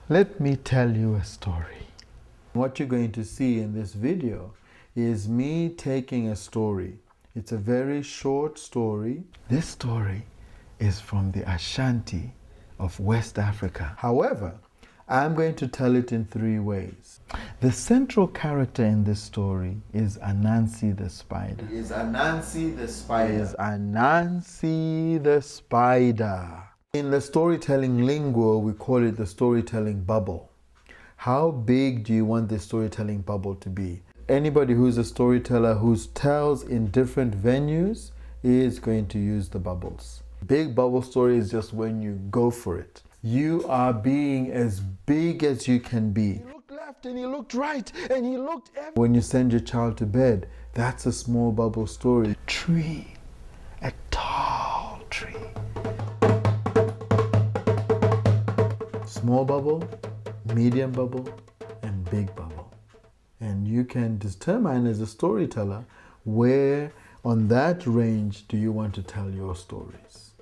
Let me tell you a story. What you're going to see in this video is me taking a story. It's a very short story. This story is from the Ashanti of West Africa. However, I'm going to tell it in 3 ways. The central character in this story is Anansi the spider. Is Anansi the spider. In the storytelling lingo, we call it the storytelling bubble. How big do you want the storytelling bubble to be? Anybody who's a storyteller who tells in different venues is going to use the bubbles. Big bubble story is just when you go for it. You are being as big as you can be. He looked left and he looked right and he looked everywhere. When you send your child to bed, that's a small bubble story. A tree, a tall tree. Small bubble, medium bubble, and big bubble. And you can determine as a storyteller where on that range do you want to tell your stories.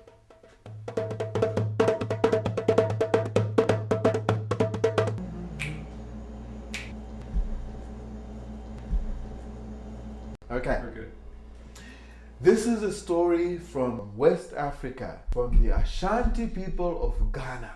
Okay. This is a story from West Africa, from the Ashanti people of Ghana.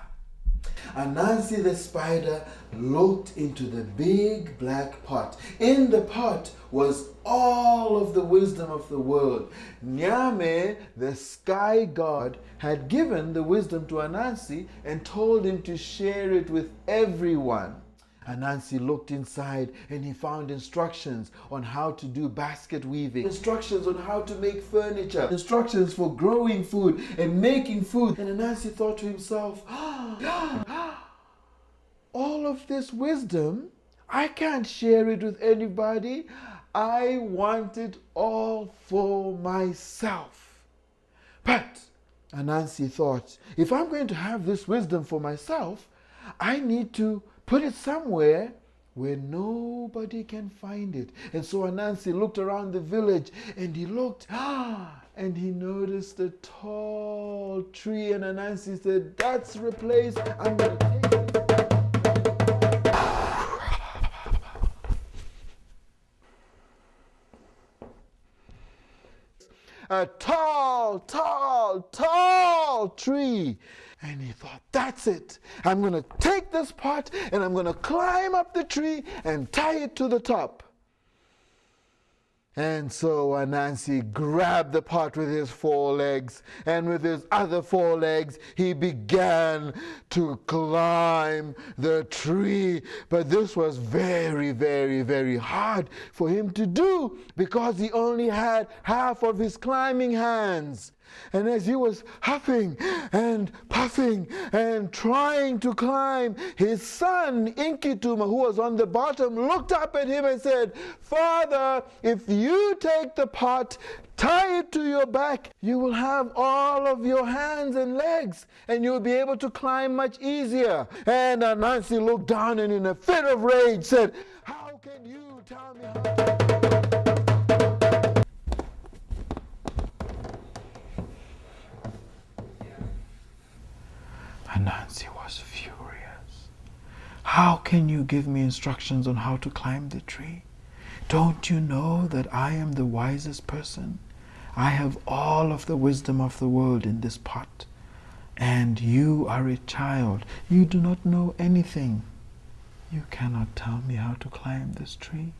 Anansi the spider looked into the big black pot. In the pot was all of the wisdom of the world. Nyame, the sky god, had given the wisdom to Anansi and told him to share it with everyone. Anansi looked inside and he found instructions on how to do basket weaving, instructions on how to make furniture, instructions for growing food and making food. And Anansi thought to himself, all of this wisdom, I can't share it with anybody. I want it all for myself. But Anansi thought, if I'm going to have this wisdom for myself, I need to put it somewhere where nobody can find it. And so Anansi looked around the village and he looked, and he noticed a tall tree. And Anansi said, that's the place I'm going to take it. A tall, tall, tall tree. And he thought, that's it. I'm going to take this pot and I'm going to climb up the tree and tie it to the top. And so Anansi grabbed the pot with his 4 legs, and with his other 4 legs, he began to climb the tree. But this was very, very, very hard for him to do because he only had half of his climbing hands. And as he was huffing and puffing and trying to climb, his son, Inkituma, who was on the bottom, looked up at him and said, Father, if you take the pot, tie it to your back, you will have all of your hands and legs, and you'll be able to climb much easier. And Anansi looked down and in a fit of rage said, how can you tell me how to... Anansi was furious. How can you give me instructions on how to climb the tree? Don't you know that I am the wisest person? I have all of the wisdom of the world in this pot. And you are a child. You do not know anything. You cannot tell me how to climb this tree.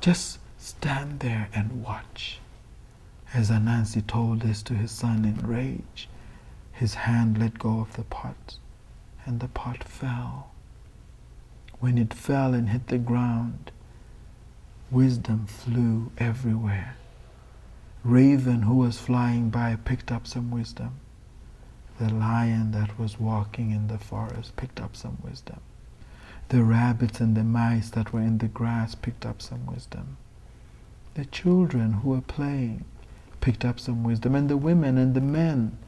Just stand there and watch. As Anansi told this to his son in rage, his hand let go of the pot, and the pot fell. When it fell and hit the ground, wisdom flew everywhere. Raven, who was flying by, picked up some wisdom. The lion that was walking in the forest picked up some wisdom. The rabbits and the mice that were in the grass picked up some wisdom. The children who were playing picked up some wisdom, and the women and the men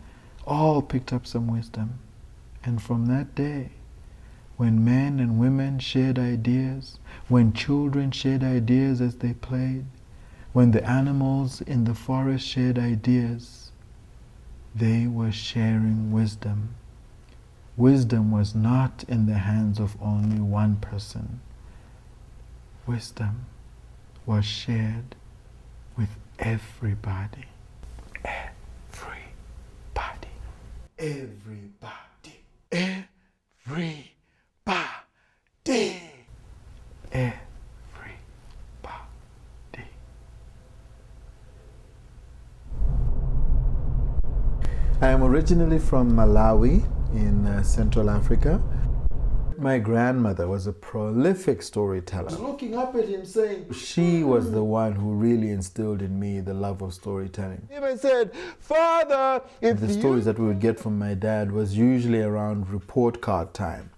all picked up some wisdom. And from that day, when men and women shared ideas, when children shared ideas as they played, when the animals in the forest shared ideas, they were sharing wisdom. Wisdom was not in the hands of only one person. Wisdom was shared with everybody. Everybody. Everybody. Everybody. Everybody. I am originally from Malawi in Central Africa. My grandmother was a prolific storyteller. I was looking up at him saying, she was the one who really instilled in me the love of storytelling. He even said, Father, if the stories that we would get from my dad was usually around report card time.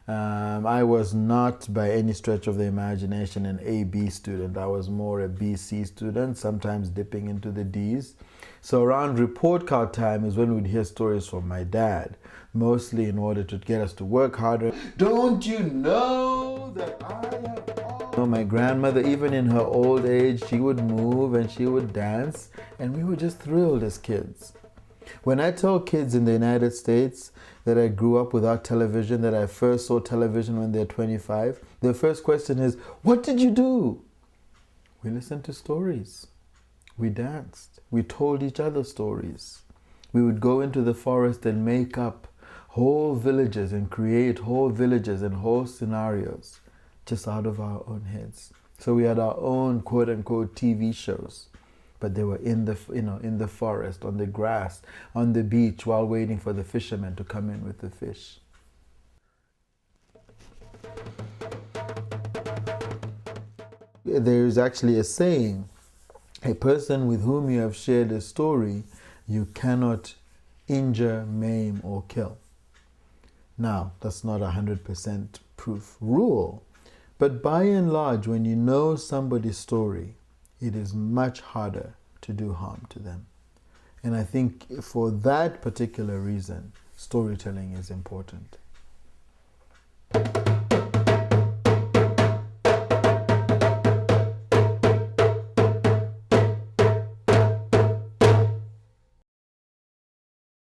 I was not by any stretch of the imagination an A-B student. I was more a B-C student, sometimes dipping into the D's. So around report card time is when we'd hear stories from my dad, mostly in order to get us to work harder. Don't you know that I have my grandmother, even in her old age, she would move and she would dance, and we were just thrilled as kids. When I tell kids in the United States that I grew up without television, that I first saw television when they're 25, their first question is, what did you do? We listened to stories. We danced. We told each other stories. We would go into the forest and make up whole villages and create whole villages and whole scenarios just out of our own heads. So we had our own quote-unquote TV shows. But they were in the forest, on the grass, on the beach, while waiting for the fishermen to come in with the fish. There is actually a saying, a person with whom you have shared a story, you cannot injure, maim, or kill. Now, that's not a 100% proof rule, but by and large, when you know somebody's story, it is much harder to do harm to them. And I think for that particular reason, storytelling is important.